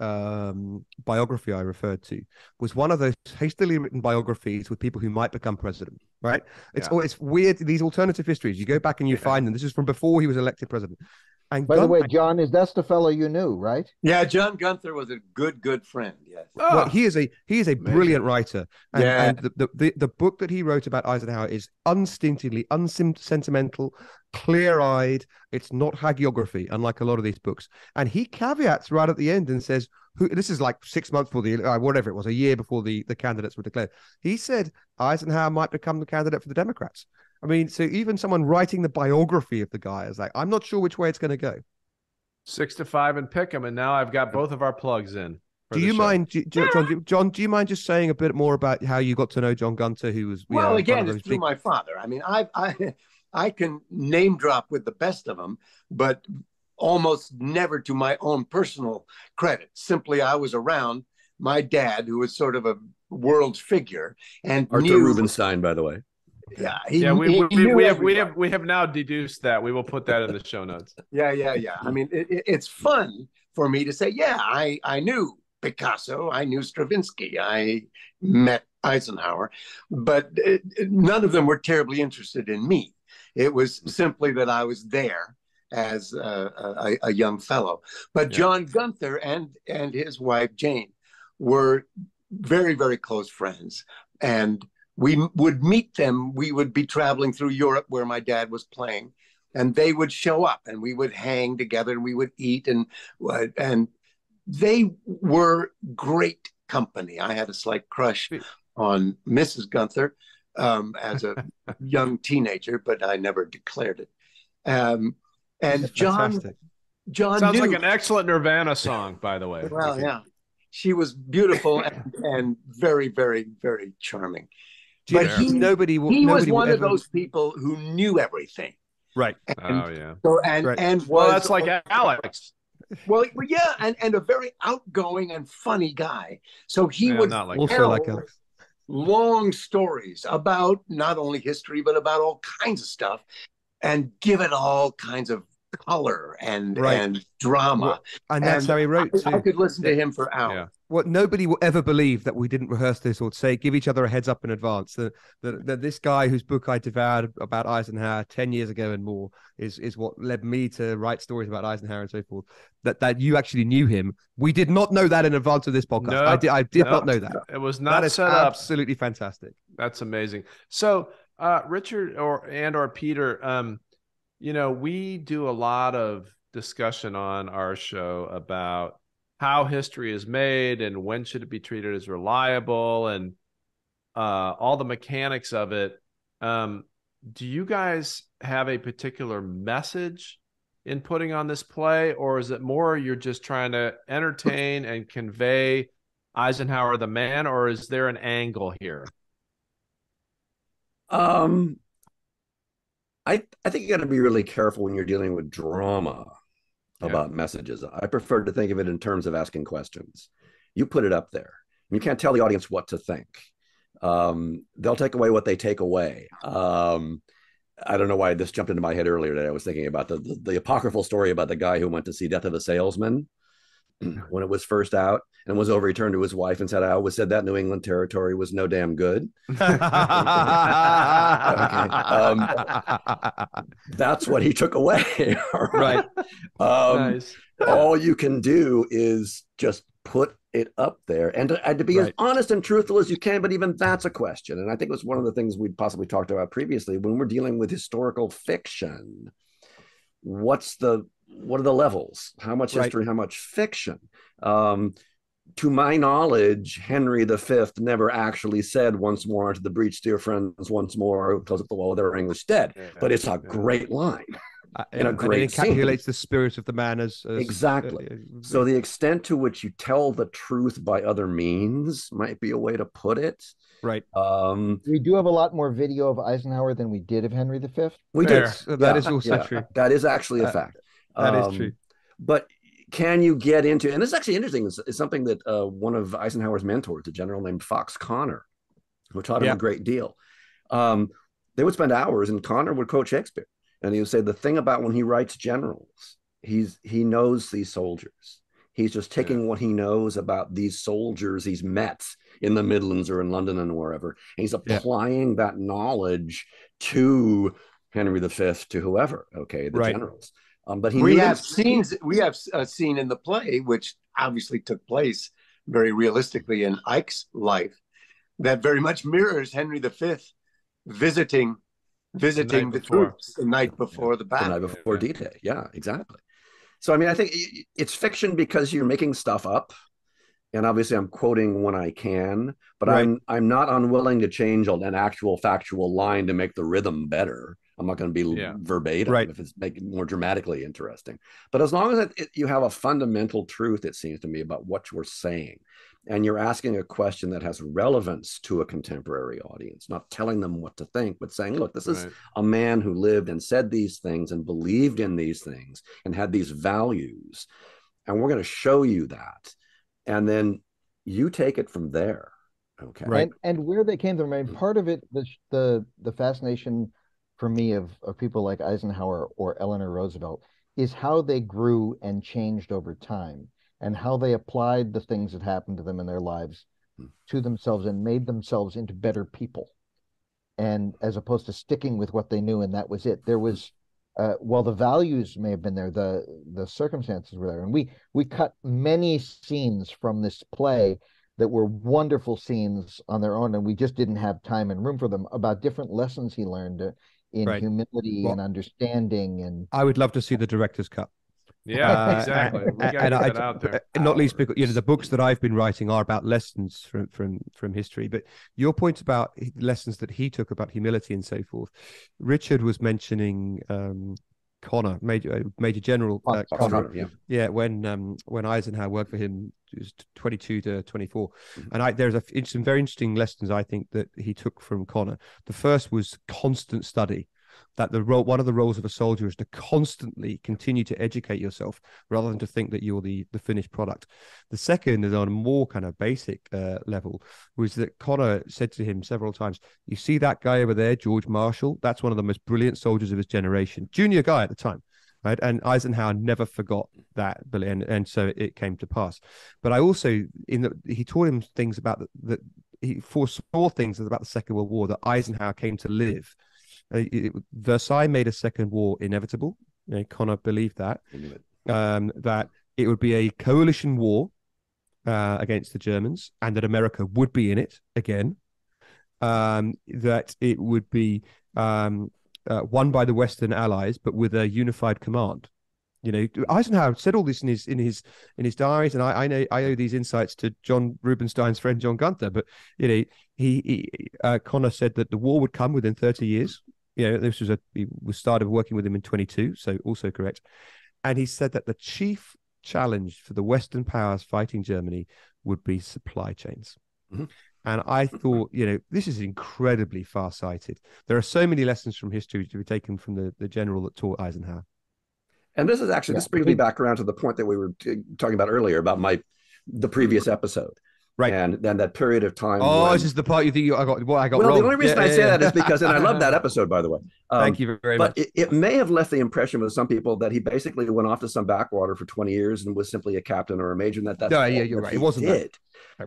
Speaker 2: biography I referred to was one of those hastily written biographies with people who might become president, right? It's weird, these alternative histories. You go back and you find them. This is from before he was elected president. And
Speaker 3: by the way, John, that's the fellow you knew, right?
Speaker 5: Yeah, John Gunther was a good friend. Yes.
Speaker 2: Well, he is a brilliant writer, and the book that he wrote about Eisenhower is unstintedly, unsentimental, clear-eyed. It's not hagiography, unlike a lot of these books. And he caveats right at the end and says, this is like 6 months before whatever it was, a year before the candidates were declared. He said Eisenhower might become the candidate for the Democrats. I mean, so even someone writing the biography of the guy is like, I'm not sure which way it's going to go.
Speaker 1: 6-5 and pick him, and now I've got both of our plugs in.
Speaker 2: Do you mind, John? Do you mind just saying a bit more about how you got to know John Gunter, who was
Speaker 5: again, it's through my father. I mean, I can name drop with the best of them, but almost never to my own personal credit. Simply, I was around my dad, who was sort of a world figure, and
Speaker 4: Arthur Rubinstein, by the way.
Speaker 5: Yeah,
Speaker 1: we have now deduced that. We will put that in the show notes.
Speaker 5: Yeah. I mean, it's fun for me to say, I knew Picasso, I knew Stravinsky, I met Eisenhower, but none of them were terribly interested in me. It was simply that I was there as a young fellow. But John Gunther and his wife Jane were very, very close friends, and we would meet them. We would be traveling through Europe where my dad was playing, and they would show up, and we would hang together, and we would eat, and they were great company. I had a slight crush on Mrs. Gunther as a young teenager, but I never declared it. And John
Speaker 1: sounds like an excellent Nirvana song, by the way.
Speaker 5: Well, yeah, she was beautiful and very, very, very charming. But he was one of those people who knew everything.
Speaker 2: Right.
Speaker 5: And
Speaker 1: that's like Alex.
Speaker 5: Well, yeah, and a very outgoing and funny guy. So he would tell long stories about not only history, but about all kinds of stuff, and give it all kinds of color and drama.
Speaker 2: Well, and that's how he wrote too.
Speaker 5: I could listen to him for hours.
Speaker 2: Yeah. What nobody will ever believe that we didn't rehearse this or say, give each other a heads up in advance. That this guy whose book I devoured about Eisenhower 10 years ago and more is what led me to write stories about Eisenhower and so forth. That you actually knew him. We did not know that in advance of this podcast. I did not know that.
Speaker 1: It was not set
Speaker 2: up. Absolutely fantastic.
Speaker 1: That's amazing. So, Richard or Peter, we do a lot of discussion on our show about how history is made and when should it be treated as reliable and all the mechanics of it. Do you guys have a particular message in putting on this play, or is it more you're just trying to entertain and convey Eisenhower the man, or is there an angle here?
Speaker 4: I think you got to be really careful when you're dealing with drama about messages. I prefer to think of it in terms of asking questions. You put it up there. You can't tell the audience what to think. They'll take away what they take away. I don't know why this jumped into my head earlier today. I was thinking about the apocryphal story about the guy who went to see Death of a Salesman when it was first out and was over. He turned to his wife and said, I always said that New England territory was no damn good. That's what he took away.
Speaker 2: Right.
Speaker 1: Nice.
Speaker 4: All you can do is just put it up there and to be as honest and truthful as you can, but even that's a question. And I think it was one of the things we possibly talked about previously when we're dealing with historical fiction. What are the levels? How much history, how much fiction? To my knowledge, Henry V never actually said once more into the breach, dear friends, once more, close up the wall, they're English dead. But it's a great line. And a great
Speaker 2: scene. It encapsulates the spirit of the man as
Speaker 4: exactly. So the extent to which you tell the truth by other means might be a way to put it.
Speaker 2: Right.
Speaker 3: We do have a lot more video of Eisenhower than we did of Henry V.
Speaker 4: We did.
Speaker 2: That is also true.
Speaker 4: That is actually a fact.
Speaker 2: That is true.
Speaker 4: But can you get into, and this is actually interesting, it's something that one of Eisenhower's mentors, a general named Fox Connor, who taught him a great deal, they would spend hours, and Connor would quote Shakespeare, and he would say the thing about when he writes generals, he knows these soldiers. He's just taking what he knows about these soldiers he's met in the Midlands or in London and wherever, and he's applying that knowledge to Henry V, to whoever, the generals. But we have a scene in the play, which obviously took place very realistically in Ike's life, that very much mirrors Henry V visiting the troops the night before the battle. The night before D-Day. Yeah, exactly. So, I mean, I think it's fiction because you're making stuff up. And obviously I'm quoting when I can, but I'm not unwilling to change an actual factual line to make the rhythm better. I'm not going to be verbatim if it's making more dramatically interesting. But as long as you have a fundamental truth, it seems to me, about what you're saying, and you're asking a question that has relevance to a contemporary audience, not telling them what to think, but saying, look, this is a man who lived and said these things and believed in these things and had these values. And we're going to show you that. And then you take it from there. Okay.
Speaker 3: Right. And where they came from, I mean, part of it, the fascination for me of people like Eisenhower or Eleanor Roosevelt is how they grew and changed over time, and how they applied the things that happened to them in their lives to themselves and made themselves into better people. And as opposed to sticking with what they knew and that was it, there was, while the values may have been there, the circumstances were there. And we cut many scenes from this play that were wonderful scenes on their own, and we just didn't have time and room for them, about different lessons he learned in humility and understanding. And
Speaker 2: I would love to see the director's cut.
Speaker 1: Yeah, exactly. We gotta get that out there.
Speaker 2: Not least because the books that I've been writing are about lessons from history. But your point about lessons that he took about humility and so forth. Richard was mentioning Connor, Major General Connor. When Eisenhower worked for him, it was 22 to 24, and there's some very interesting lessons I think that he took from Connor. The first was constant study. That one of the roles of a soldier is to constantly continue to educate yourself rather than to think that you're the finished product. The second is on a more kind of basic level, was that Connor said to him several times, you see that guy over there, George Marshall? That's one of the most brilliant soldiers of his generation. Junior guy at the time. Right. And Eisenhower never forgot that, and so it came to pass. But I also, he taught him things about that he foresaw things about the Second World War that Eisenhower came to live. Versailles made a second war inevitable. Connor believed that that it would be a coalition war against the Germans, and that America would be in it again. That it would be won by the Western Allies, but with a unified command. Eisenhower said all this in his diaries, and I owe these insights to John Rubinstein's friend John Gunther. But Connor said that the war would come within 30 years. We started working with him in 22, so also correct. And he said that the chief challenge for the Western powers fighting Germany would be supply chains. Mm-hmm. And I thought, this is incredibly far-sighted. There are so many lessons from history to be taken from the general that taught Eisenhower.
Speaker 4: And this is actually, this brings me back around to the point that we were talking about earlier about the previous episode. Right. And then that period of time.
Speaker 2: Oh, this is the part you think I got wrong.
Speaker 4: The only reason I say that is because, and I love that episode, by the way.
Speaker 2: Thank you very much.
Speaker 4: But it may have left the impression with some people that he basically went off to some backwater for 20 years and was simply a captain or a major. And that's
Speaker 2: you're right. It wasn't that.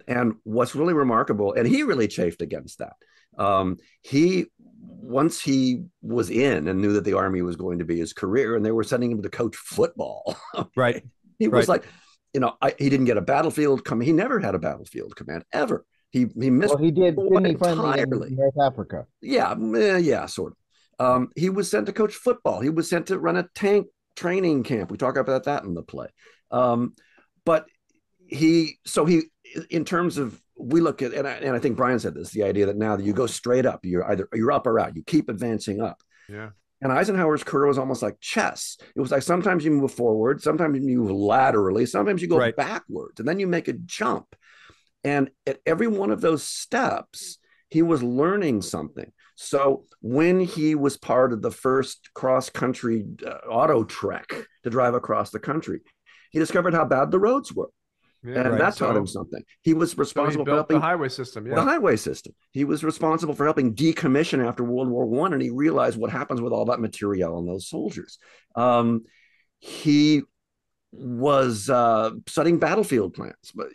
Speaker 4: And what's really remarkable, and he really chafed against that. Once he was in and knew that the Army was going to be his career, and they were sending him to coach football.
Speaker 2: Right.
Speaker 4: He was like, he didn't get a battlefield command. He never had a battlefield command ever. He missed.
Speaker 3: Well, he did. Didn't he finally in North Africa?
Speaker 4: Yeah, sort of. He was sent to coach football. He was sent to run a tank training camp. We talk about that in the play. But he, in terms of, we look at, and I think Bryan said this, the idea that now that you go straight up, you're up or out. You keep advancing up.
Speaker 1: Yeah.
Speaker 4: And Eisenhower's career was almost like chess. It was like sometimes you move forward, sometimes you move laterally, sometimes you go backwards, and then you make a jump. And at every one of those steps, he was learning something. So when he was part of the first cross-country auto trek to drive across the country, He discovered how bad the roads were.
Speaker 1: Yeah,
Speaker 4: and that taught him something. He was responsible for helping
Speaker 1: the highway system. Yeah.
Speaker 4: The highway system. He was responsible for helping decommission after World War I, and he realized what happens with all that material and those soldiers. He was studying battlefield plans, but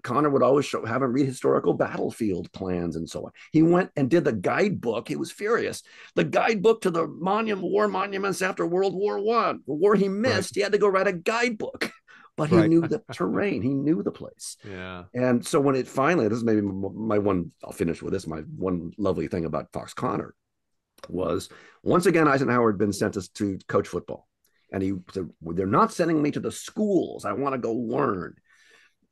Speaker 4: Connor would always have him read historical battlefield plans and so on. He went and did the guidebook. He was furious. The guidebook to the war monuments after World War I, the war he missed. He had to go write a guidebook. But he knew the terrain. He knew the place.
Speaker 1: Yeah.
Speaker 4: And so when it finally, this is maybe my one, I'll finish with this. My one lovely thing about Fox Connor was, once again, Eisenhower had been sent to coach football. And he said, well, they're not sending me to the schools. I want to go learn.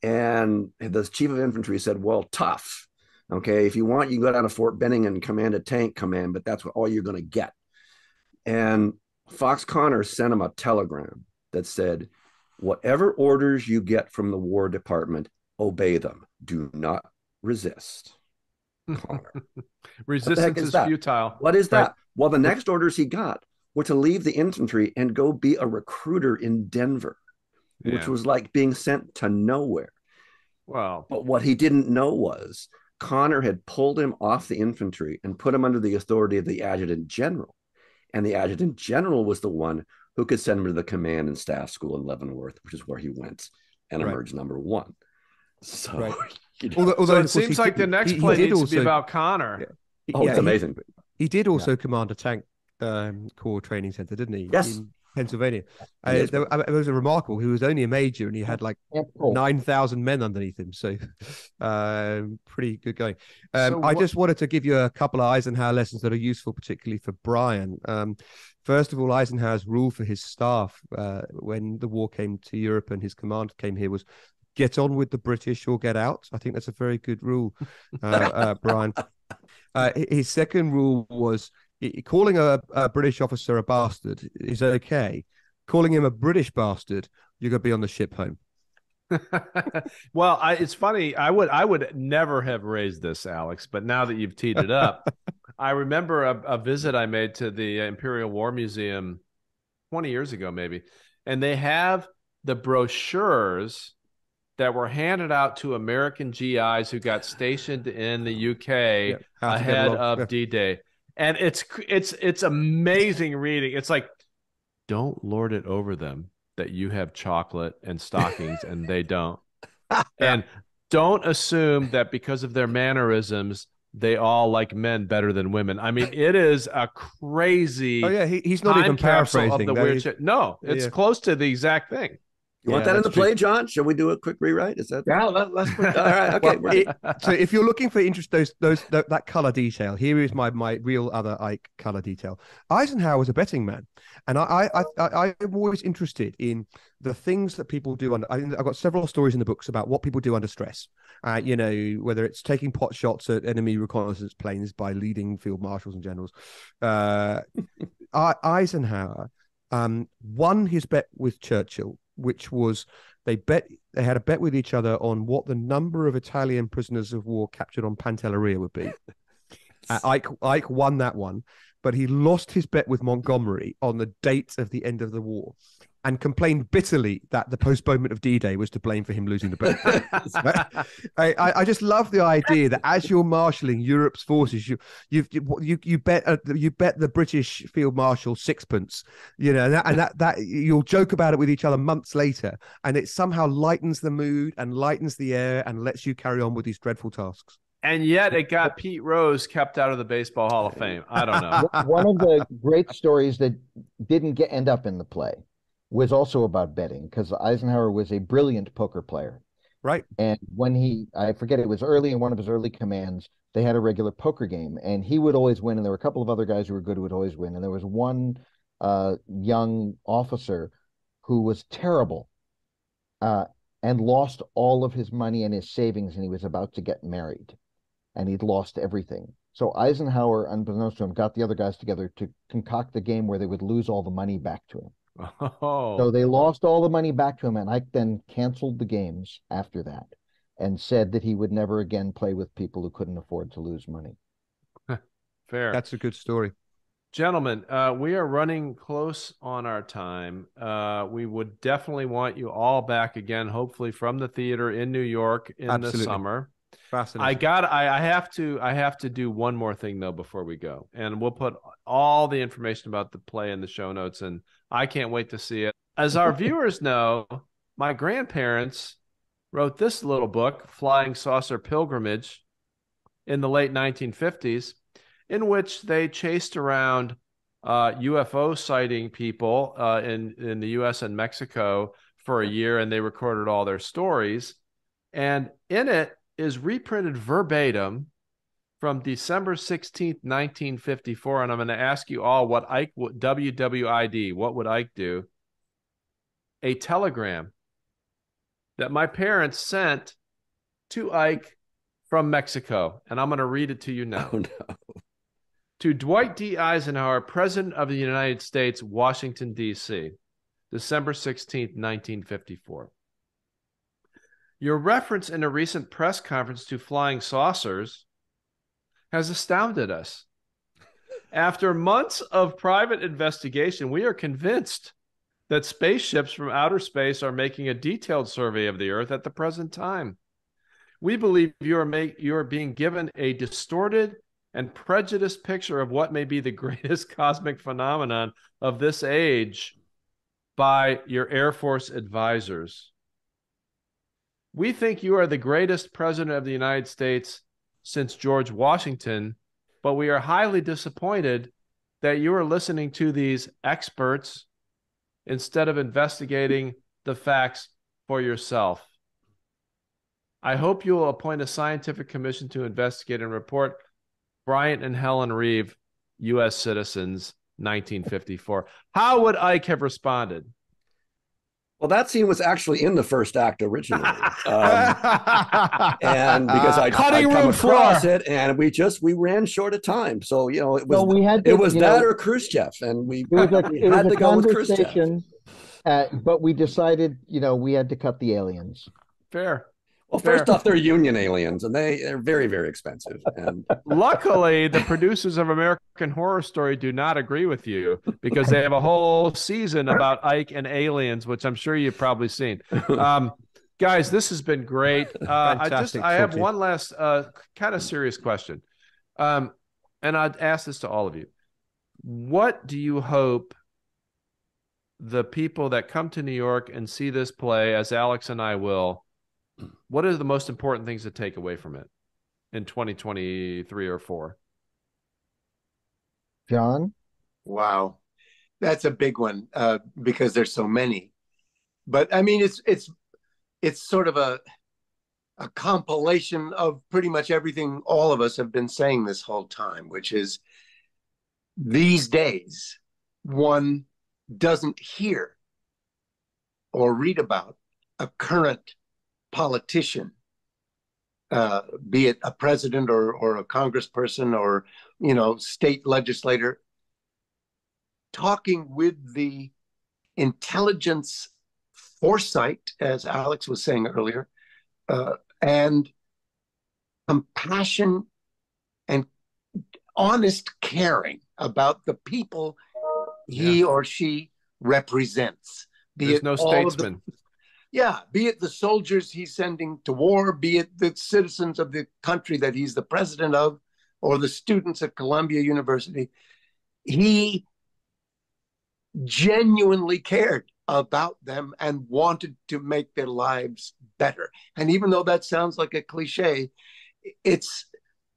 Speaker 4: And the chief of infantry said, well, tough. Okay, if you want, you can go down to Fort Benning and command a tank command, but that's all you're going to get. And Fox Connor sent him a telegram that said, whatever orders you get from the War Department, obey them. Do not resist. Connor.
Speaker 1: Resistance is futile.
Speaker 4: What is that? Well, the next orders he got were to leave the infantry and go be a recruiter in Denver, which was like being sent to nowhere.
Speaker 1: Wow.
Speaker 4: But what he didn't know was Connor had pulled him off the infantry and put him under the authority of the adjutant general. And the adjutant general was the one who could send him to the command and staff school in Leavenworth, which is where he went and emerged number one. So,
Speaker 1: although it seems like the next play needs to be about Connor.
Speaker 4: Yeah. It's amazing.
Speaker 2: He did also command a tank corps training center, didn't he?
Speaker 4: Yes.
Speaker 2: In Pennsylvania. It was a remarkable. He was only a major and he had like 9,000 men underneath him. So pretty good going. I just wanted to give you a couple of Eisenhower lessons that are useful, particularly for Bryan. First of all, Eisenhower's rule for his staff when the war came to Europe and his command came here was, get on with the British or get out. I think that's a very good rule, Bryan. His second rule was, calling a British officer a bastard is okay. Calling him a British bastard, you're going to be on the ship home.
Speaker 1: Well, it's funny. I would never have raised this, Alex, but now that you've teed it up, I remember a visit I made to the Imperial War Museum 20 years ago, maybe, and they have the brochures that were handed out to American GIs who got stationed in the UK ahead of D-Day. And it's amazing reading. It's like, don't lord it over them that you have chocolate and stockings and they don't. And don't assume that because of their mannerisms, they all like men better than women. I mean, it is a crazy.
Speaker 2: Oh yeah, he's not even paraphrasing
Speaker 1: the weird shit. No, it's close to the exact thing.
Speaker 4: You want that in the play, John? Shall we do a quick rewrite? Is that?
Speaker 5: Yeah, let's put
Speaker 4: all right. Okay.
Speaker 2: Well, so if you're looking for interest, that color detail, here is my real other Ike color detail. Eisenhower was a betting man, and I'm always interested in the things that people do. I've got several stories in the books about what people do under stress. Whether it's taking pot shots at enemy reconnaissance planes by leading field marshals and generals. Eisenhower won his bet with Churchill, which was they had a bet with each other on what the number of Italian prisoners of war captured on Pantelleria would be. Ike won that one, but he lost his bet with Montgomery on the date of the end of the war and complained bitterly that the postponement of D-Day was to blame for him losing the bet. I just love the idea that as you're marshalling Europe's forces, you bet the British Field Marshal sixpence, and that you'll joke about it with each other months later, and it somehow lightens the mood and lightens the air and lets you carry on with these dreadful tasks.
Speaker 1: And yet it got Pete Rose kept out of the Baseball Hall of Fame. I don't know.
Speaker 3: One of the great stories that didn't end up in the play was also about betting, because Eisenhower was a brilliant poker player.
Speaker 2: Right.
Speaker 3: And when I forget, it was early in one of his early commands, they had a regular poker game, and he would always win, and there were a couple of other guys who were good who would always win. And there was one young officer who was terrible and lost all of his money and his savings, and he was about to get married, and he'd lost everything. So Eisenhower, unbeknownst to him, got the other guys together to concoct a game where they would lose all the money back to him.
Speaker 1: Oh.
Speaker 3: So they lost all the money back to him, and Ike then canceled the games after that and said that he would never again play with people who couldn't afford to lose money.
Speaker 1: Fair.
Speaker 2: That's a good story.
Speaker 1: Gentlemen, we are running close on our time. We would definitely want you all back again, hopefully from the theater in New York in the summer.
Speaker 2: Fascinating.
Speaker 1: I have to do one more thing though before we go, and we'll put all the information about the play in the show notes, and I can't wait to see it. As our viewers know, my grandparents wrote this little book, Flying Saucer Pilgrimage, in the late 1950s, in which they chased around UFO sighting people in the U.S. and Mexico for a year, and they recorded all their stories. And in it is reprinted verbatim from December 16th, 1954. And I'm going to ask you all what Ike would, WWID, what would Ike do? A telegram that my parents sent to Ike from Mexico. And I'm going to read it to you now.
Speaker 4: Oh, no.
Speaker 1: To Dwight D. Eisenhower, President of the United States, Washington, D.C., December 16th, 1954. Your reference in a recent press conference to flying saucers has astounded us. After months of private investigation, we are convinced that spaceships from outer space are making a detailed survey of the Earth at the present time. We believe you are being given a distorted and prejudiced picture of what may be the greatest cosmic phenomenon of this age by your Air Force advisors. We think you are the greatest president of the United States since George Washington, but we are highly disappointed that you are listening to these experts instead of investigating the facts for yourself. I hope you will appoint a scientific commission to investigate and report. Bryan and Helen Reeve, U.S. citizens, 1954. How would Ike have responded?
Speaker 4: Well, that scene was actually in the first act originally. And because I'd come across it, and we ran short of time. So, it was, it was that or Khrushchev, and we had to go with Khrushchev.
Speaker 3: But we decided, we had to cut the aliens.
Speaker 1: Fair.
Speaker 4: Well, first off, they're union aliens, and they're very, very expensive. And
Speaker 1: luckily, the producers of American Horror Story do not agree with you, because they have a whole season about Ike and aliens, which I'm sure you've probably seen. Guys, this has been great. I have one last kind of serious question, and I'd ask this to all of you. What do you hope the people that come to New York and see this play, as Alex and I will, what are the most important things to take away from it in 2023 or 4?
Speaker 3: John?
Speaker 5: Wow. That's a big one because there's so many. But I mean, it's sort of a compilation of pretty much everything all of us have been saying this whole time, which is these days, one doesn't hear or read about a current politician, be it a president or a congressperson or, state legislator, talking with the intelligence, foresight, as Alex was saying earlier, and compassion and honest caring about the people he or she represents.
Speaker 1: There's no statesman.
Speaker 5: Be it the soldiers he's sending to war, be it the citizens of the country that he's the president of, or the students at Columbia University. He genuinely cared about them and wanted to make their lives better. And even though that sounds like a cliche, it's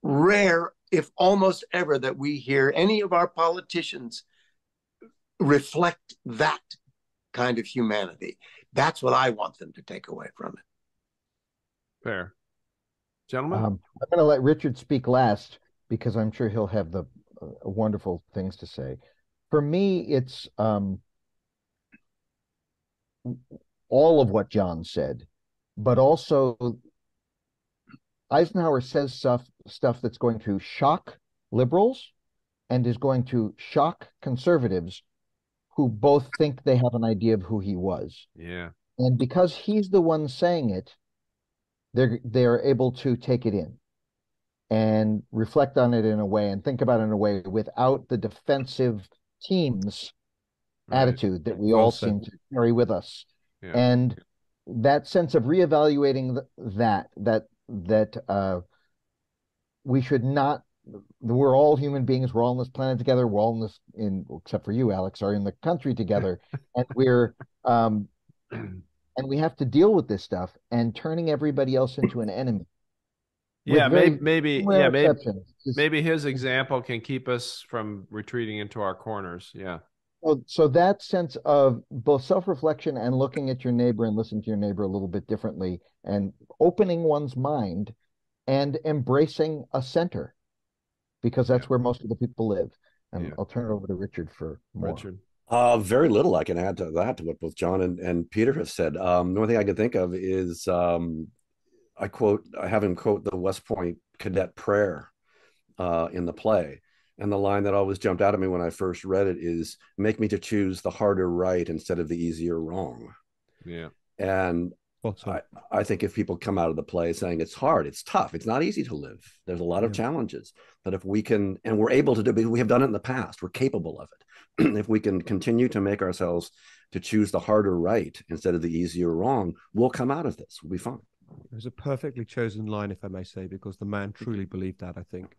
Speaker 5: rare, if almost ever, that we hear any of our politicians reflect that kind of humanity. That's what I want them to take away from it.
Speaker 1: Fair. Gentlemen?
Speaker 3: I'm going to let Richard speak last, because I'm sure he'll have the wonderful things to say. For me, it's all of what John said, but also Eisenhower says stuff that's going to shock liberals and is going to shock conservatives who both think they have an idea of who he was.
Speaker 1: Yeah.
Speaker 3: And because he's the one saying it, they're able to take it in. and reflect on it in a way and think about it in a way without the defensive teams attitude that we all seem to carry with us.
Speaker 1: Yeah.
Speaker 3: And that sense of reevaluating that we should not, we're all human beings, we're all on this planet together, we're all in this, except for you, Alex, are in the country together, and we're and we have to deal with this stuff, and turning everybody else into an enemy.
Speaker 1: Yeah, maybe his example can keep us from retreating into our corners. Yeah.
Speaker 3: So that sense of both self-reflection and looking at your neighbor and listening to your neighbor a little bit differently, and opening one's mind and embracing a center, because that's where most of the people live. And I'll turn it over to Richard for more.
Speaker 1: Richard.
Speaker 4: Very little I can add to that, to what both John and Peter have said. The only thing I can think of is I have him quote the West Point cadet prayer in the play. And the line that always jumped out at me when I first read it is, make me to choose the harder right instead of the easier wrong.
Speaker 1: Yeah.
Speaker 4: And I think if people come out of the play saying it's hard, it's tough, it's not easy to live, there's a lot of challenges, but if we can, and we're able to do it, we have done it in the past, we're capable of it. If we can continue to make ourselves to choose the harder right instead of the easier wrong, we'll come out of this, we'll be fine.
Speaker 2: It was a perfectly chosen line, if I may say, because the man truly believed that, I think.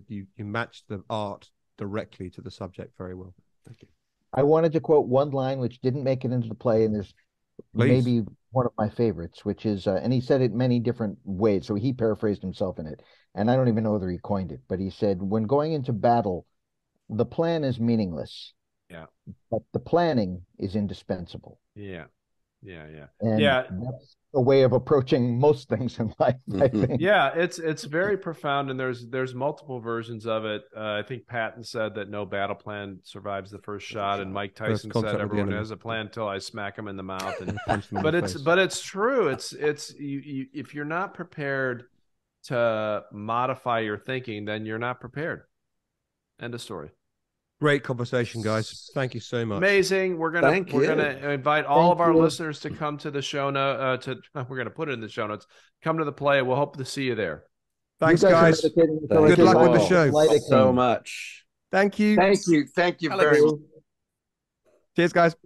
Speaker 2: You matched the art directly to the subject very well. Thank you.
Speaker 3: I wanted to quote one line which didn't make it into the play, and there's maybe one of my favorites, which is, and he said it many different ways, so he paraphrased himself in it, and I don't even know whether he coined it, but he said, when going into battle, the plan is meaningless.
Speaker 1: Yeah.
Speaker 3: But the planning is indispensable.
Speaker 1: Yeah. Yeah.
Speaker 3: And that's a way of approaching most things in life, I think.
Speaker 1: Yeah, it's very profound, and there's multiple versions of it. I think Patton said that no battle plan survives the first shot, and Mike Tyson said everyone has a plan until I smack him in the mouth. And but it's true. You if you're not prepared to modify your thinking, then you're not prepared. End of story.
Speaker 2: Great conversation, guys. Thank you so much.
Speaker 1: Amazing. We're gonna invite all of our listeners to come to the show note. We're gonna put it in the show notes. Come to the play. We'll hope to see you there.
Speaker 2: Thanks, guys. Good luck with the show.
Speaker 4: Thank you so much.
Speaker 2: Thank you.
Speaker 5: Thank you very much.
Speaker 2: Cheers, guys.